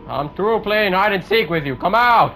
I'm through playing hide and seek with you. Come out!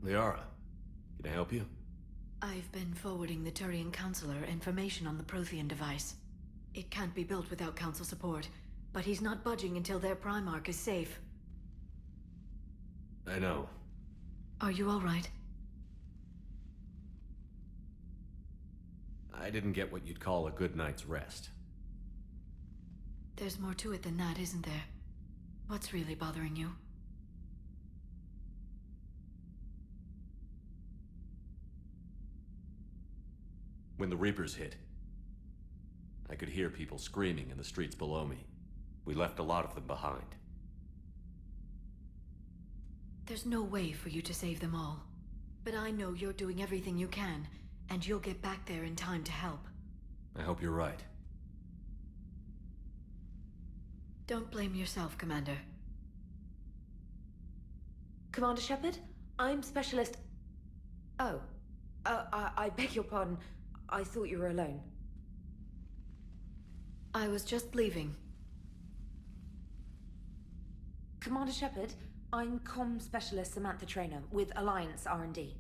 Liara, can I help you? I've been forwarding the Turian Counselor information on the Prothean device. It can't be built without Council support, but he's not budging until their Primarch is safe. I know. Are you alright? I didn't get what you'd call a good night's rest. There's more to it than that, isn't there? What's really bothering you? When the Reapers hit, I could hear people screaming in the streets below me. We left a lot of them behind. There's no way for you to save them all. But I know you're doing everything you can, and you'll get back there in time to help. I hope you're right. Don't blame yourself, Commander. Commander Shepard, I'm Specialist... Oh. I beg your pardon. I thought you were alone. I was just leaving. Commander Shepard, I'm Comm Specialist Samantha Traynor with Alliance R&D.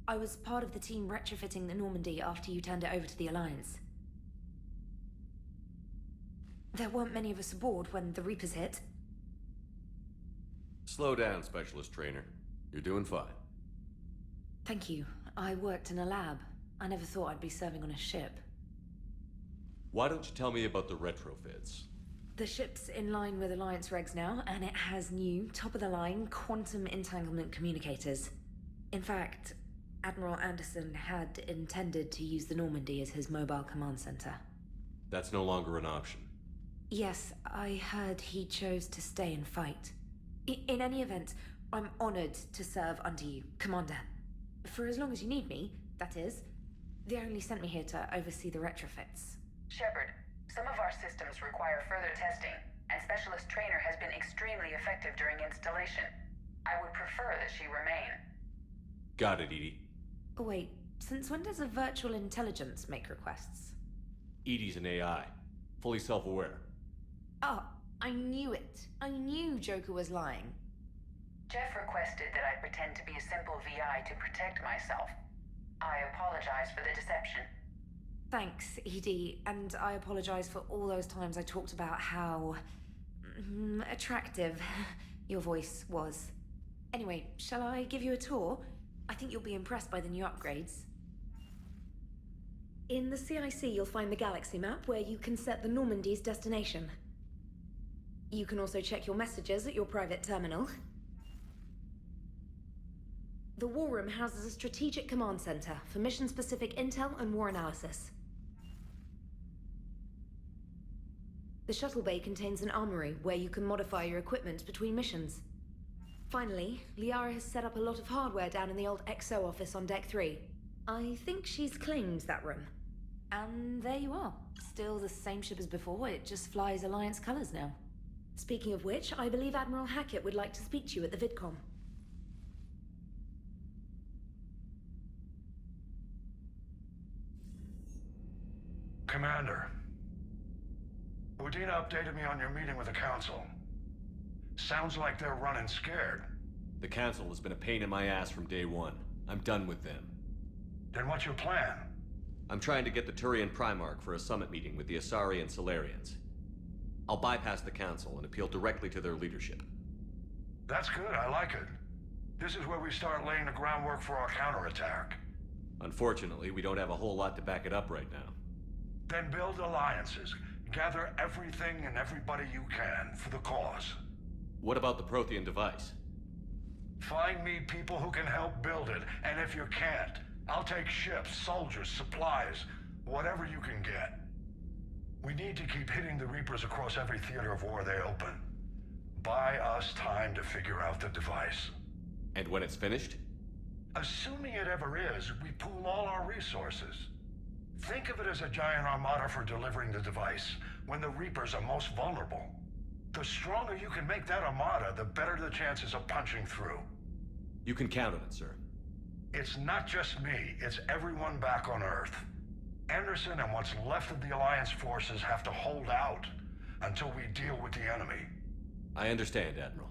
I was part of the team retrofitting the Normandy after you turned it over to the Alliance. There weren't many of us aboard when the Reapers hit. Slow down, Specialist Trainer. You're doing fine. Thank you. I worked in a lab. I never thought I'd be serving on a ship. Why don't you tell me about the retrofits? The ship's in line with Alliance regs now, and it has new, top-of-the-line, quantum entanglement communicators. In fact, Admiral Anderson had intended to use the Normandy as his mobile command center. That's no longer an option. Yes, I heard he chose to stay and fight. In any event, I'm honored to serve under you, Commander. For as long as you need me, that is. They only sent me here to oversee the retrofits. Shepard, some of our systems require further testing, and Specialist Trainer has been extremely effective during installation. I would prefer that she remain. Got it, Edie. Oh, wait, since when does a virtual intelligence make requests? Edie's an AI. Fully self-aware. Oh, I knew it. I knew Joker was lying. Jeff requested that I pretend to be a simple VI to protect myself. I apologize for the deception. Thanks, Edie, and I apologize for all those times I talked about how... attractive your voice was. Anyway, shall I give you a tour? I think you'll be impressed by the new upgrades. In the CIC, you'll find the galaxy map where you can set the Normandy's destination. You can also check your messages at your private terminal. The War Room houses a strategic command center for mission-specific intel and war analysis. The shuttle bay contains an armory where you can modify your equipment between missions. Finally, Liara has set up a lot of hardware down in the old XO office on Deck 3. I think she's claimed that room. And there you are. Still the same ship as before, it just flies Alliance colors now. Speaking of which, I believe Admiral Hackett would like to speak to you at the VidCom. Commander, Udina updated me on your meeting with the Council. Sounds like they're running scared. The Council has been a pain in my ass from day one. I'm done with them. Then what's your plan? I'm trying to get the Turian Primarch for a summit meeting with the Asari and Solarians. I'll bypass the Council and appeal directly to their leadership. That's good, I like it. This is where we start laying the groundwork for our counterattack. Unfortunately, we don't have a whole lot to back it up right now. Then build alliances. Gather everything and everybody you can for the cause. What about the Prothean device? Find me people who can help build it, and if you can't, I'll take ships, soldiers, supplies, whatever you can get. We need to keep hitting the Reapers across every theater of war they open. Buy us time to figure out the device. And when it's finished? Assuming it ever is, we pool all our resources. Think of it as a giant armada for delivering the device when the Reapers are most vulnerable. The stronger you can make that armada, the better the chances of punching through. You can count on it, sir. It's not just me, it's everyone back on Earth. Anderson and what's left of the Alliance forces have to hold out until we deal with the enemy. I understand, Admiral.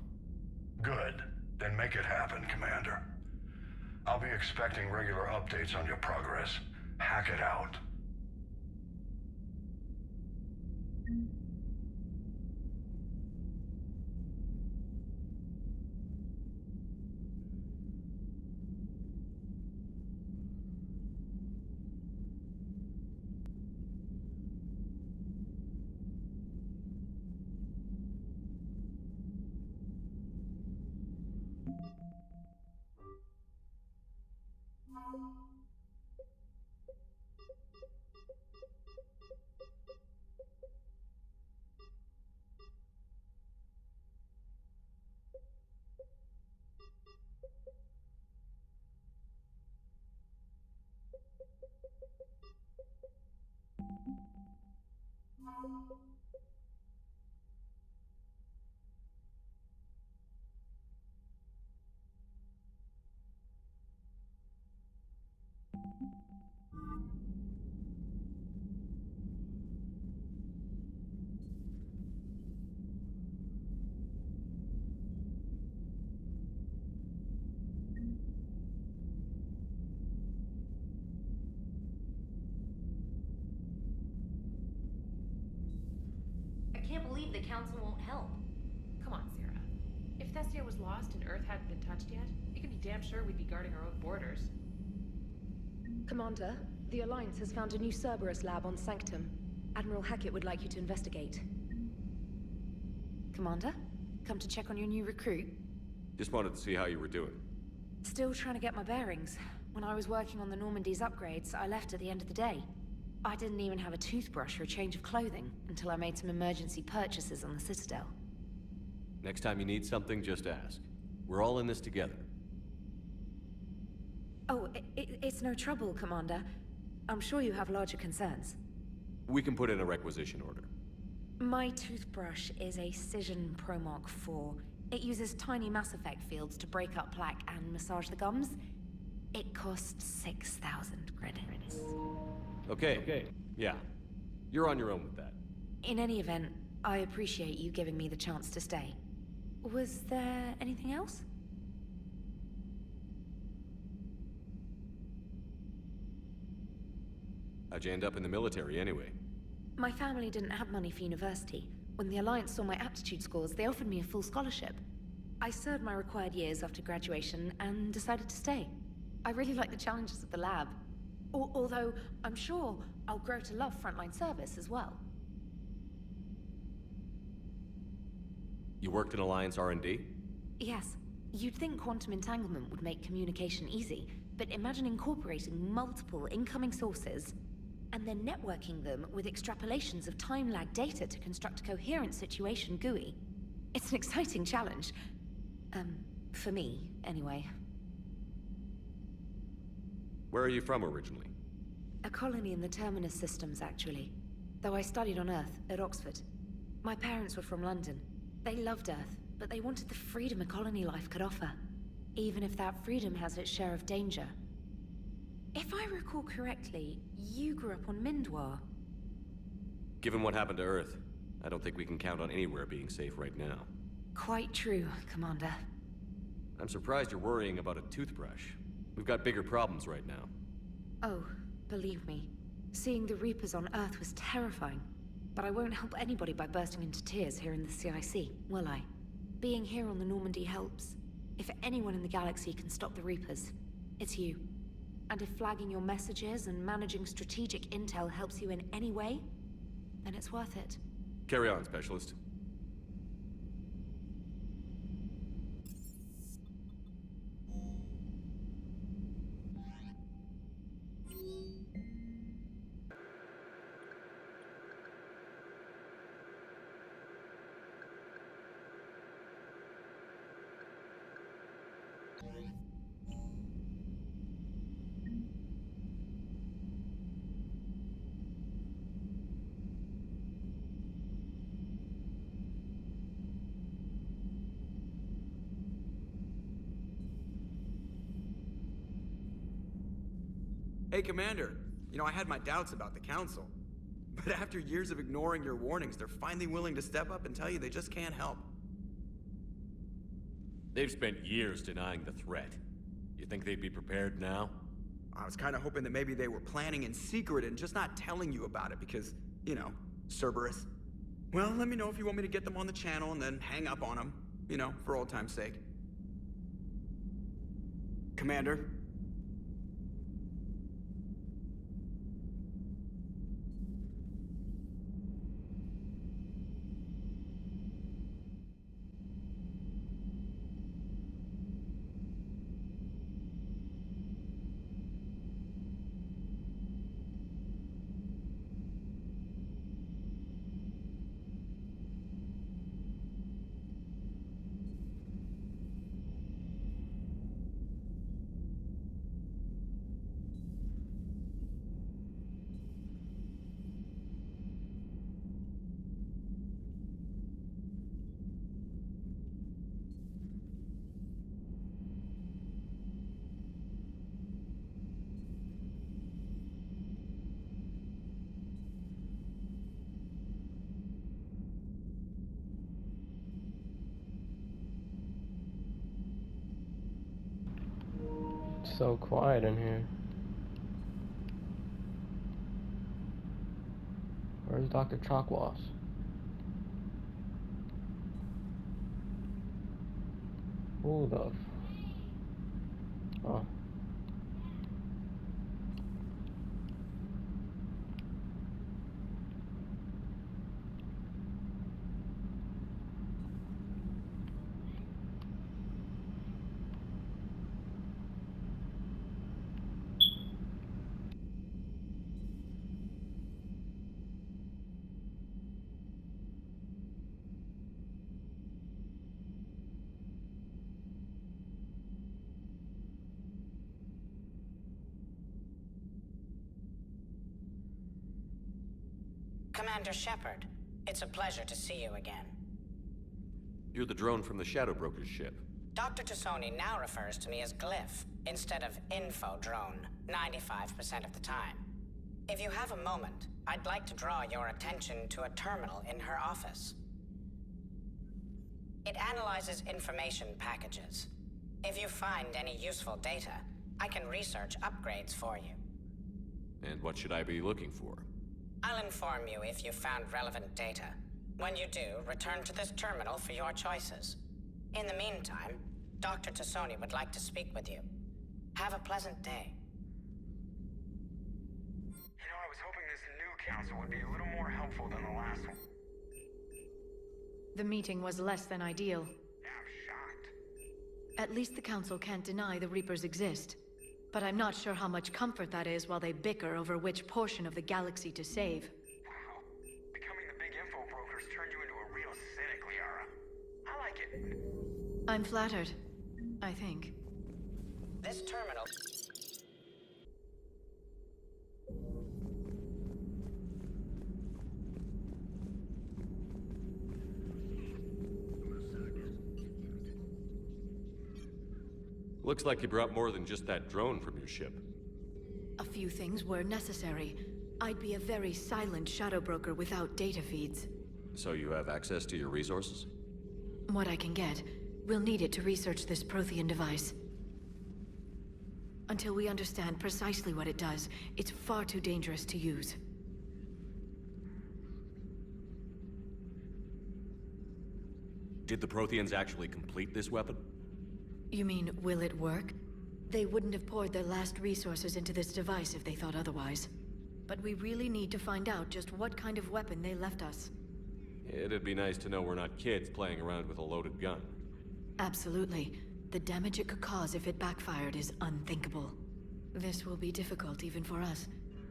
Good. Then make it happen, Commander. I'll be expecting regular updates on your progress. Hack it out. I can't believe the Council won't help. Come on, Sarah. If Thestia was lost and Earth hadn't been touched yet, you can be damn sure we'd be guarding our own borders. Commander, the Alliance has found a new Cerberus lab on Sanctum. Admiral Hackett would like you to investigate. Commander? Come to check on your new recruit? Just wanted to see how you were doing. Still trying to get my bearings. When I was working on the Normandy's upgrades, I left at the end of the day. I didn't even have a toothbrush or a change of clothing until I made some emergency purchases on the Citadel. Next time you need something, just ask. We're all in this together. Oh, it's no trouble, Commander. I'm sure you have larger concerns. We can put in a requisition order. My toothbrush is a Cision Pro Mark 4. It uses tiny Mass Effect fields to break up plaque and massage the gums. It costs 6,000 credits. Okay. Yeah. You're on your own with that. In any event, I appreciate you giving me the chance to stay. Was there anything else? How'd you end up in the military anyway? My family didn't have money for university. When the Alliance saw my aptitude scores, they offered me a full scholarship. I served my required years after graduation and decided to stay. I really like the challenges of the lab. Although, I'm sure I'll grow to love frontline service as well. You worked in Alliance R&D? Yes. You'd think quantum entanglement would make communication easy, but imagine incorporating multiple incoming sources and then networking them with extrapolations of time-lag data to construct a coherent situation GUI. It's an exciting challenge. For me, anyway. Where are you from originally? A colony in the Terminus systems, actually. Though I studied on Earth, at Oxford. My parents were from London. They loved Earth, but they wanted the freedom a colony life could offer. Even if that freedom has its share of danger. If I recall correctly, you grew up on Mindwar. Given what happened to Earth, I don't think we can count on anywhere being safe right now. Quite true, Commander. I'm surprised you're worrying about a toothbrush. We've got bigger problems right now. Oh, believe me. Seeing the Reapers on Earth was terrifying. But I won't help anybody by bursting into tears here in the CIC, will I? Being here on the Normandy helps. If anyone in the galaxy can stop the Reapers, it's you. And if flagging your messages and managing strategic intel helps you in any way, then it's worth it. Carry on, Specialist. Hey, Commander. You know, I had my doubts about the Council. But after years of ignoring your warnings, they're finally willing to step up and tell you they just can't help. They've spent years denying the threat. You think they'd be prepared now? I was kind of hoping that maybe they were planning in secret and just not telling you about it because, you know, Cerberus. Well, let me know if you want me to get them on the channel and then hang up on them. You know, for old time's sake. Commander? It's so quiet in here. Where's Dr. Chakwas? Who the Oh. Commander Shepard, it's a pleasure to see you again. You're the drone from the Shadow Broker's ship. Dr. Tassoni now refers to me as Glyph, instead of Info Drone, 95% of the time. If you have a moment, I'd like to draw your attention to a terminal in her office. It analyzes information packages. If you find any useful data, I can research upgrades for you. And what should I be looking for? I'll inform you if you found relevant data. When you do, return to this terminal for your choices. In the meantime, Dr. Tassoni would like to speak with you. Have a pleasant day. You know, I was hoping this new council would be a little more helpful than the last one. The meeting was less than ideal. Yeah, I'm shocked. At least the Council can't deny the Reapers exist. But I'm not sure how much comfort that is while they bicker over which portion of the galaxy to save. Wow. Becoming the big info brokers turned you into a real cynic, Liara. I like it. I'm flattered. I think. This terminal... Looks like you brought more than just that drone from your ship. A few things were necessary. I'd be a very silent shadow broker without data feeds. So you have access to your resources? What I can get. We'll need it to research this Prothean device. Until we understand precisely what it does, it's far too dangerous to use. Did the Protheans actually complete this weapon? You mean, will it work? They wouldn't have poured their last resources into this device if they thought otherwise. But we really need to find out just what kind of weapon they left us. It'd be nice to know we're not kids playing around with a loaded gun. Absolutely. The damage it could cause if it backfired is unthinkable. This will be difficult even for us.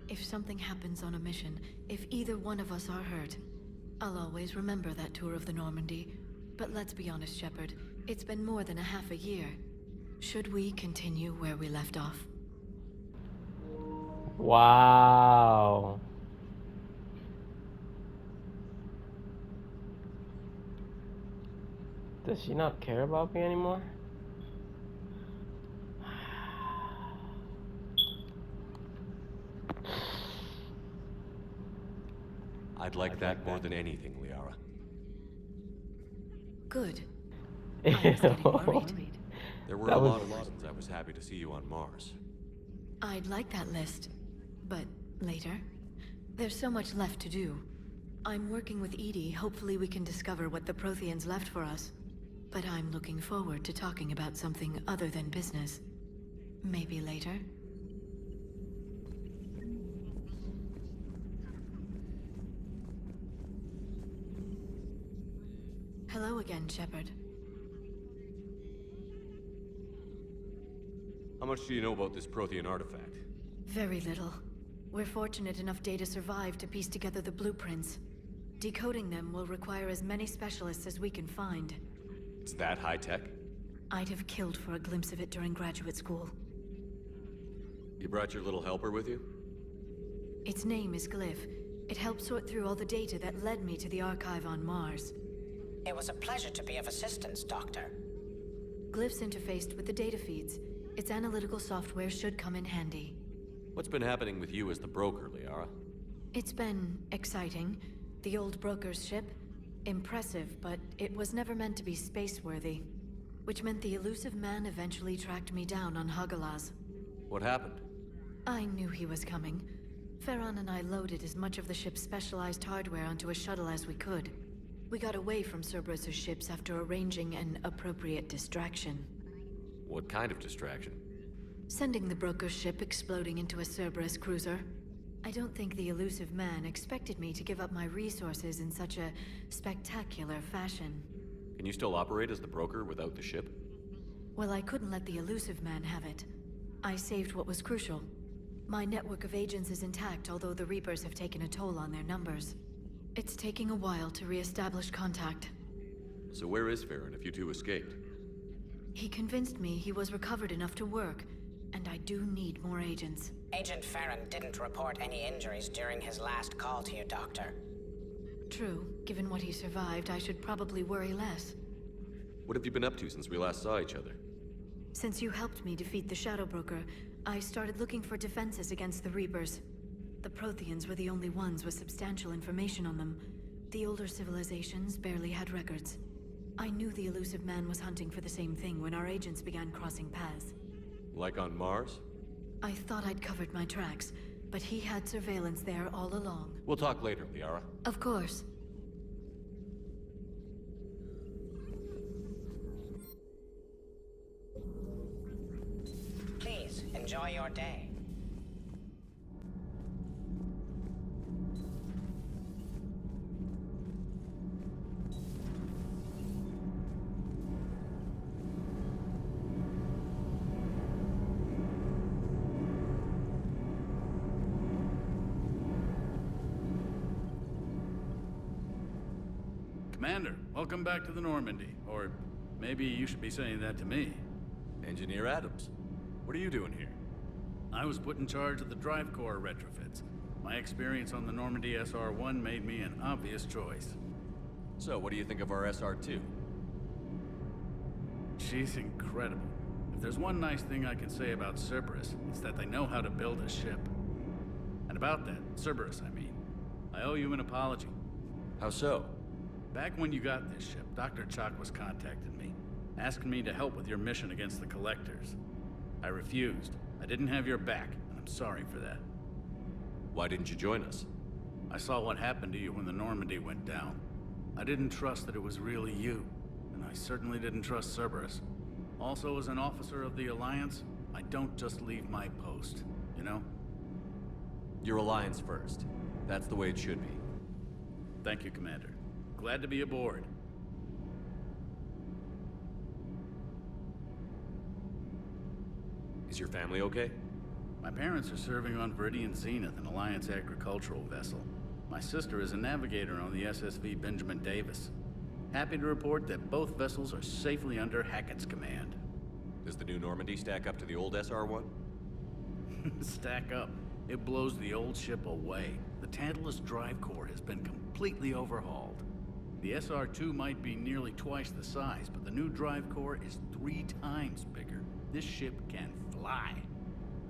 If something happens on a mission, if either one of us are hurt, I'll always remember that tour of the Normandy. But let's be honest, Shepard. It's been more than a half a year. Should we continue where we left off? Wow. Does she not care about me anymore? I'd like that more than anything, Liara. Good. I was getting worried. There were a lot of reasons I was happy to see you on Mars. I'd like that list, but later. There's so much left to do. I'm working with Edie. Hopefully we can discover what the Protheans left for us. But I'm looking forward to talking about something other than business. Maybe later. Hello again, Shepard. How much do you know about this Prothean artifact? Very little. We're fortunate enough Data survived to piece together the blueprints. Decoding them will require as many specialists as we can find. It's that high-tech? I'd have killed for a glimpse of it during graduate school. You brought your little helper with you? Its name is Glyph. It helped sort through all the data that led me to the archive on Mars. It was a pleasure to be of assistance, Doctor. Glyph's interfaced with the data feeds. Its analytical software should come in handy. What's been happening with you as the broker, Liara? It's been exciting. The old broker's ship? Impressive, but it was never meant to be space-worthy. Which meant the elusive man eventually tracked me down on Hagalaz. What happened? I knew he was coming. Farron and I loaded as much of the ship's specialized hardware onto a shuttle as we could. We got away from Cerberus' ships after arranging an appropriate distraction. What kind of distraction? Sending the broker's ship exploding into a Cerberus cruiser. I don't think the elusive man expected me to give up my resources in such a spectacular fashion. Can you still operate as the broker without the ship? Well, I couldn't let the elusive man have it. I saved what was crucial. My network of agents is intact, although the Reapers have taken a toll on their numbers. It's taking a while to re-establish contact. So where is Farron if you two escaped? He convinced me he was recovered enough to work, and I do need more agents. Agent Farron didn't report any injuries during his last call to you, Doctor. True. Given what he survived, I should probably worry less. What have you been up to since we last saw each other? Since you helped me defeat the Shadow Broker, I started looking for defenses against the Reapers. The Protheans were the only ones with substantial information on them. The older civilizations barely had records. I knew the elusive man was hunting for the same thing when our agents began crossing paths. Like on Mars? I thought I'd covered my tracks, but he had surveillance there all along. We'll talk later, Liara. Of course. Please, enjoy your day. Commander, welcome back to the Normandy. Or maybe you should be saying that to me. Engineer Adams, what are you doing here? I was put in charge of the drive core retrofits. My experience on the Normandy SR-1 made me an obvious choice. So, what do you think of our SR-2? She's incredible. If there's one nice thing I can say about Cerberus, it's that they know how to build a ship. And about that, Cerberus, I mean, I owe you an apology. How so? Back when you got this ship, Dr. Chakwas contacted me, asking me to help with your mission against the Collectors. I refused. I didn't have your back, and I'm sorry for that. Why didn't you join us? I saw what happened to you when the Normandy went down. I didn't trust that it was really you, and I certainly didn't trust Cerberus. Also, as an officer of the Alliance, I don't just leave my post, you know? Your alliance first. That's the way it should be. Thank you, Commander. Glad to be aboard. Is your family okay? My parents are serving on Viridian Zenith, an Alliance agricultural vessel. My sister is a navigator on the SSV Benjamin Davis. Happy to report that both vessels are safely under Hackett's command. Does the new Normandy stack up to the old SR-1? Stack up. It blows the old ship away. The Tantalus drive core has been completely overhauled. The SR-2 might be nearly twice the size, but the new drive core is 3 times bigger. This ship can fly.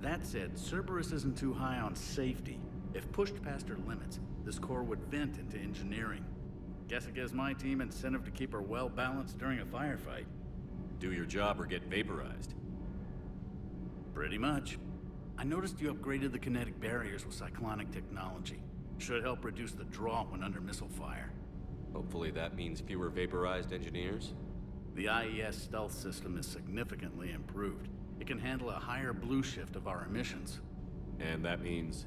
That said, Cerberus isn't too high on safety. If pushed past her limits, this core would vent into engineering. Guess it gives my team incentive to keep her well balanced during a firefight. Do your job or get vaporized. Pretty much. I noticed you upgraded the kinetic barriers with cyclonic technology. Should help reduce the draw when under missile fire. Hopefully that means fewer vaporized engineers? The IES stealth system is significantly improved. It can handle a higher blue shift of our emissions. And that means?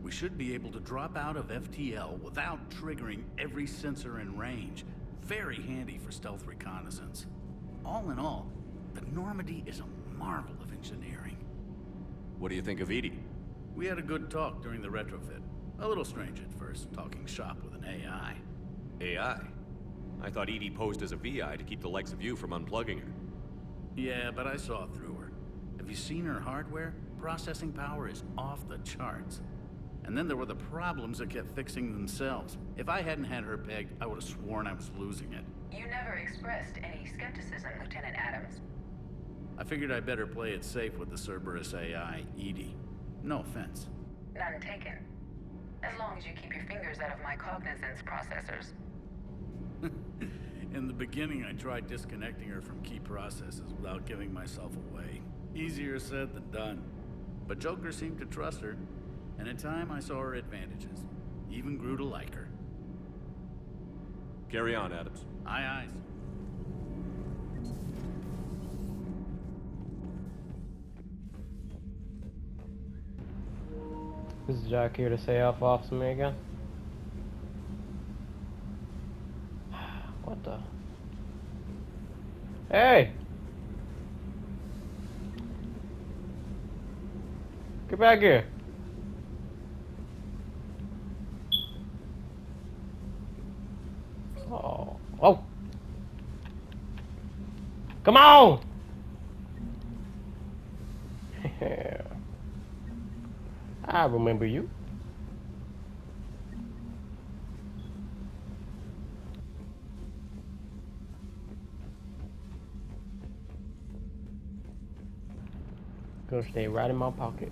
We should be able to drop out of FTL without triggering every sensor in range. Very handy for stealth reconnaissance. All in all, the Normandy is a marvel of engineering. What do you think of Edie? We had a good talk during the retrofit. A little strange at first, talking shop with an AI. AI? I thought Edie posed as a VI to keep the likes of you from unplugging her. Yeah, but I saw through her. Have you seen her hardware? Processing power is off the charts. And then there were the problems that kept fixing themselves. If I hadn't had her pegged, I would have sworn I was losing it. You never expressed any skepticism, Lieutenant Adams. I figured I'd better play it safe with the Cerberus AI, Edie. No offense. None taken. As long as you keep your fingers out of my cognizance processors. In the beginning, I tried disconnecting her from key processes without giving myself away. Easier said than done. But Joker seemed to trust her, and in time I saw her advantages. Even grew to like her. Carry on, Adams. Aye, aye. Is Jack here to say off to me again? What the? Hey! Get back here! Oh. Oh! Come on! I remember you. Gonna stay right in my pocket.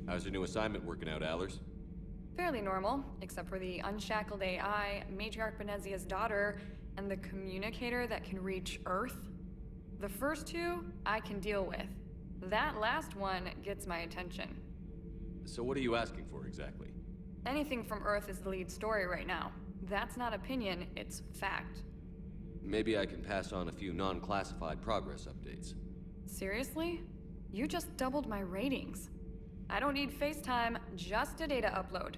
How's your new assignment working out, Allers? Fairly normal, except for the unshackled AI, Matriarch Benezia's daughter, and the communicator that can reach Earth. The first two, I can deal with. That last one gets my attention. So what are you asking for exactly? Anything from Earth is the lead story right now. That's not opinion, it's fact. Maybe I can pass on a few non-classified progress updates. Seriously? You just doubled my ratings. I don't need FaceTime, just a data upload.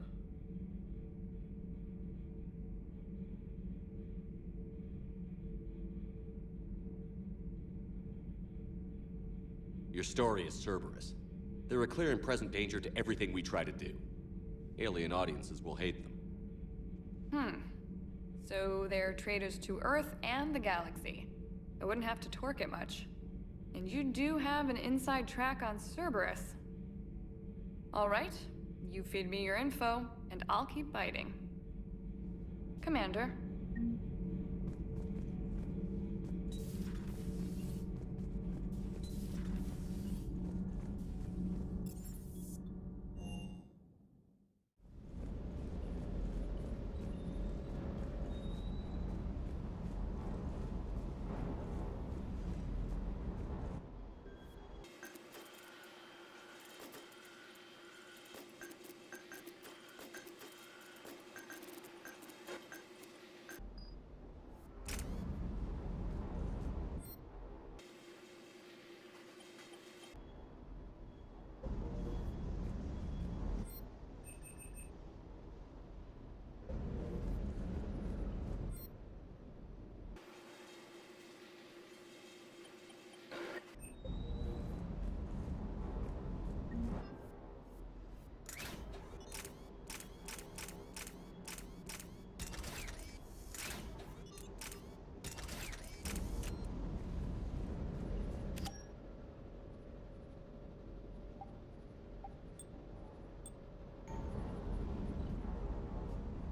Your story is Cerberus. They're a clear and present danger to everything we try to do. Alien audiences will hate them. So they're traitors to Earth and the galaxy. I wouldn't have to torque it much. And you do have an inside track on Cerberus. All right, you feed me your info, and I'll keep biting. Commander.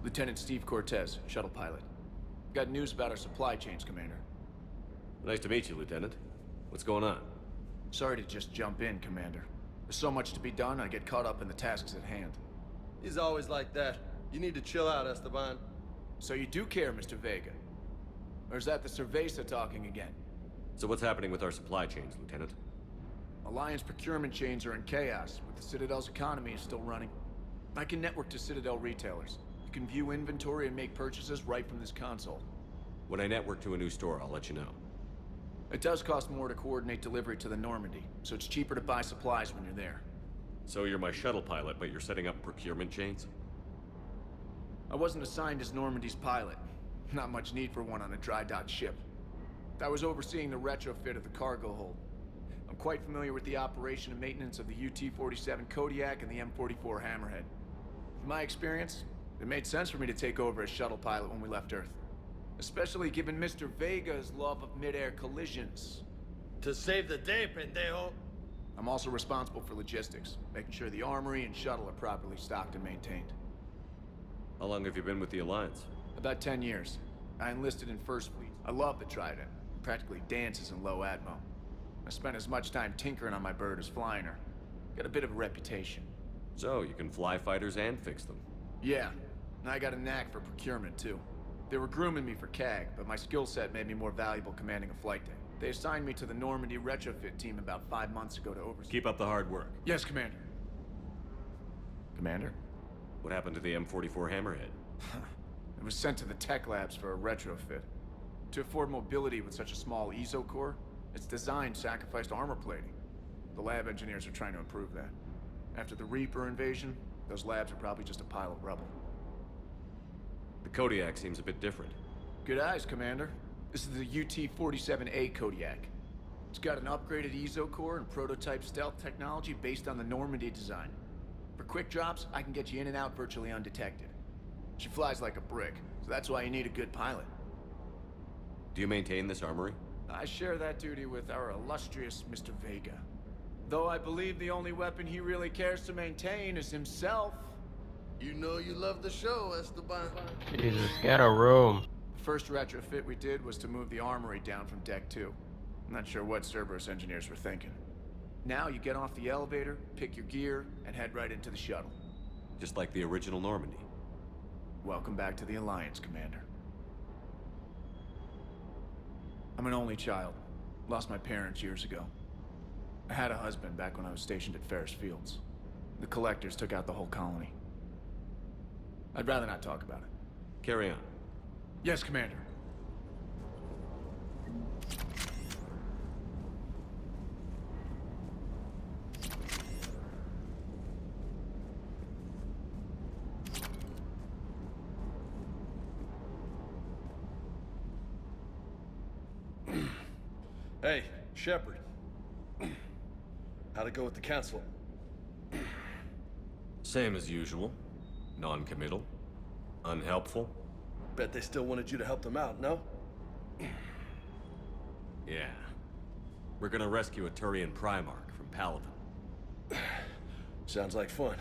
Lieutenant Steve Cortez, shuttle pilot. Got news about our supply chains, Commander. Nice to meet you, Lieutenant. What's going on? Sorry to just jump in, Commander. There's so much to be done, I get caught up in the tasks at hand. He's always like that. You need to chill out, Esteban. So you do care, Mr. Vega? Or is that the Cerveza talking again? So what's happening with our supply chains, Lieutenant? Alliance procurement chains are in chaos, but the Citadel's economy is still running. I can network to Citadel retailers. You can view inventory and make purchases right from this console. When I network to a new store, I'll let you know. It does cost more to coordinate delivery to the Normandy, so it's cheaper to buy supplies when you're there. So you're my shuttle pilot, but you're setting up procurement chains? I wasn't assigned as Normandy's pilot. Not much need for one on a dry dock ship. I was overseeing the retrofit of the cargo hold. I'm quite familiar with the operation and maintenance of the UT-47 Kodiak and the M44 Hammerhead. In my experience, it made sense for me to take over as shuttle pilot when we left Earth. Especially given Mr. Vega's love of mid-air collisions. To save the day, pendejo. I'm also responsible for logistics, making sure the armory and shuttle are properly stocked and maintained. How long have you been with the Alliance? About 10 years. I enlisted in First Fleet. I love the Trident. Practically dances in low atmo. I spent as much time tinkering on my bird as flying her. Got a bit of a reputation. So, you can fly fighters and fix them? Yeah, and I got a knack for procurement, too. They were grooming me for CAG, but my skill set made me more valuable commanding a flight deck. They assigned me to the Normandy retrofit team about 5 months ago to oversee. Keep up the hard work. Yes, Commander. Commander? What happened to the M44 Hammerhead? It was sent to the tech labs for a retrofit. To afford mobility with such a small ESO core, its design sacrificed armor plating. The lab engineers are trying to improve that. After the Reaper invasion, those labs are probably just a pile of rubble. The Kodiak seems a bit different. Good eyes, Commander. This is the UT-47A Kodiak. It's got an upgraded ESO core and prototype stealth technology based on the Normandy design. For quick drops, I can get you in and out virtually undetected. She flies like a brick, so that's why you need a good pilot. Do you maintain this armory? I share that duty with our illustrious Mr. Vega. Though I believe the only weapon he really cares to maintain is himself. You know you love the show, Esteban. Jesus, get a room. The first retrofit we did was to move the armory down from Deck 2. I'm not sure what Cerberus engineers were thinking. Now you get off the elevator, pick your gear, and head right into the shuttle. Just like the original Normandy. Welcome back to the Alliance, Commander. I'm an only child. Lost my parents years ago. I had a husband back when I was stationed at Ferris Fields. The collectors took out the whole colony. I'd rather not talk about it. Carry on. Yes, Commander. Hey, Shepard. How'd it go with the council? Same as usual. Non-committal. Unhelpful. Bet they still wanted you to help them out, no? Yeah. We're gonna rescue a Turian Primarch from Paladin. Sounds like fun.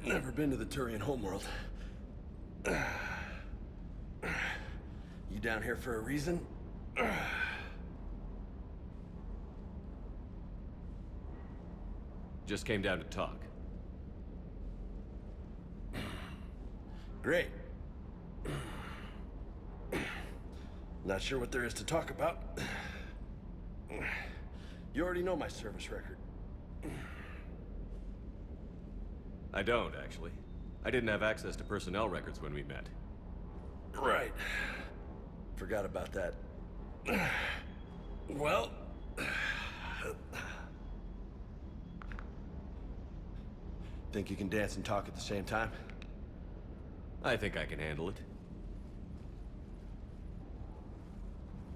Never been to the Turian homeworld. You down here for a reason? Just came down to talk. Great. Not sure what there is to talk about. You already know my service record. I don't, actually. I didn't have access to personnel records when we met. Right. Forgot about that. Well... Think you can dance and talk at the same time? I think I can handle it.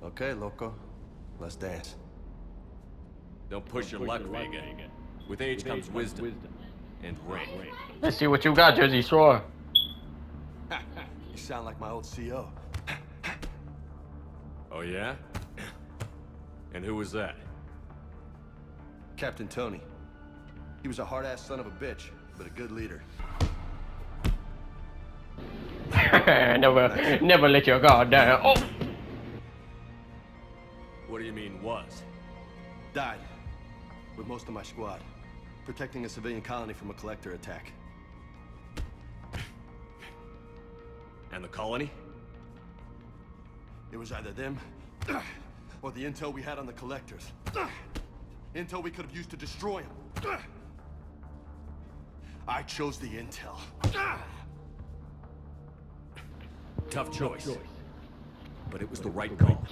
Okay, loco. Let's dance. Don't push your luck, Vega. With age comes wisdom. And rank. Let's see what you got, Jersey Shore. You sound like my old CO. Oh, yeah? And who was that? Captain Tony. He was a hard-ass son of a bitch, but a good leader. never let your guard down. Oh! What do you mean, was? Died. With most of my squad. Protecting a civilian colony from a collector attack. And the colony? It was either them, or the intel we had on the collectors. Intel we could have used to destroy them. I chose the intel. Tough choice. But it was the right call.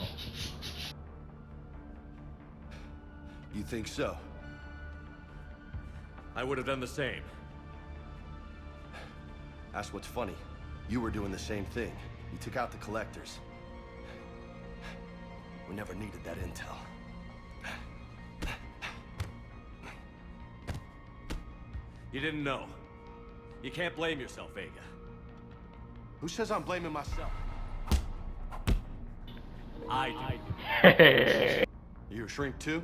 You think so? I would have done the same. That's what's funny. You were doing the same thing. You took out the collectors. We never needed that intel. You didn't know. You can't blame yourself, Vega. Who says I'm blaming myself? I do. You a shrink too?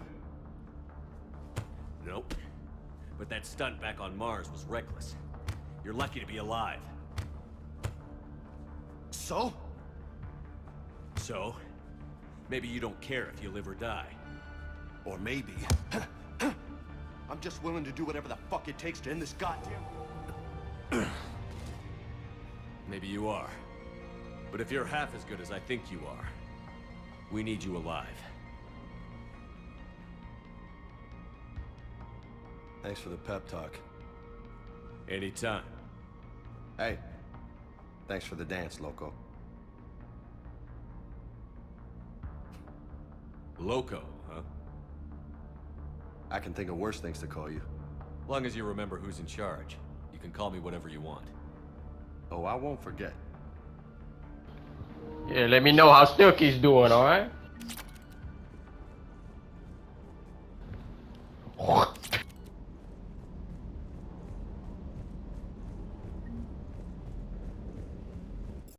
Nope. But that stunt back on Mars was reckless. You're lucky to be alive. So? So? Maybe you don't care if you live or die. Or maybe... I'm just willing to do whatever the fuck it takes to end this goddamn... Maybe you are. But if you're half as good as I think you are, we need you alive. Thanks for the pep talk. Anytime. Hey, thanks for the dance, Loco. Loco, huh? I can think of worse things to call you. Long as you remember who's in charge, you can call me whatever you want. Oh, I won't forget. Yeah, let me know how Silky's doing, alright?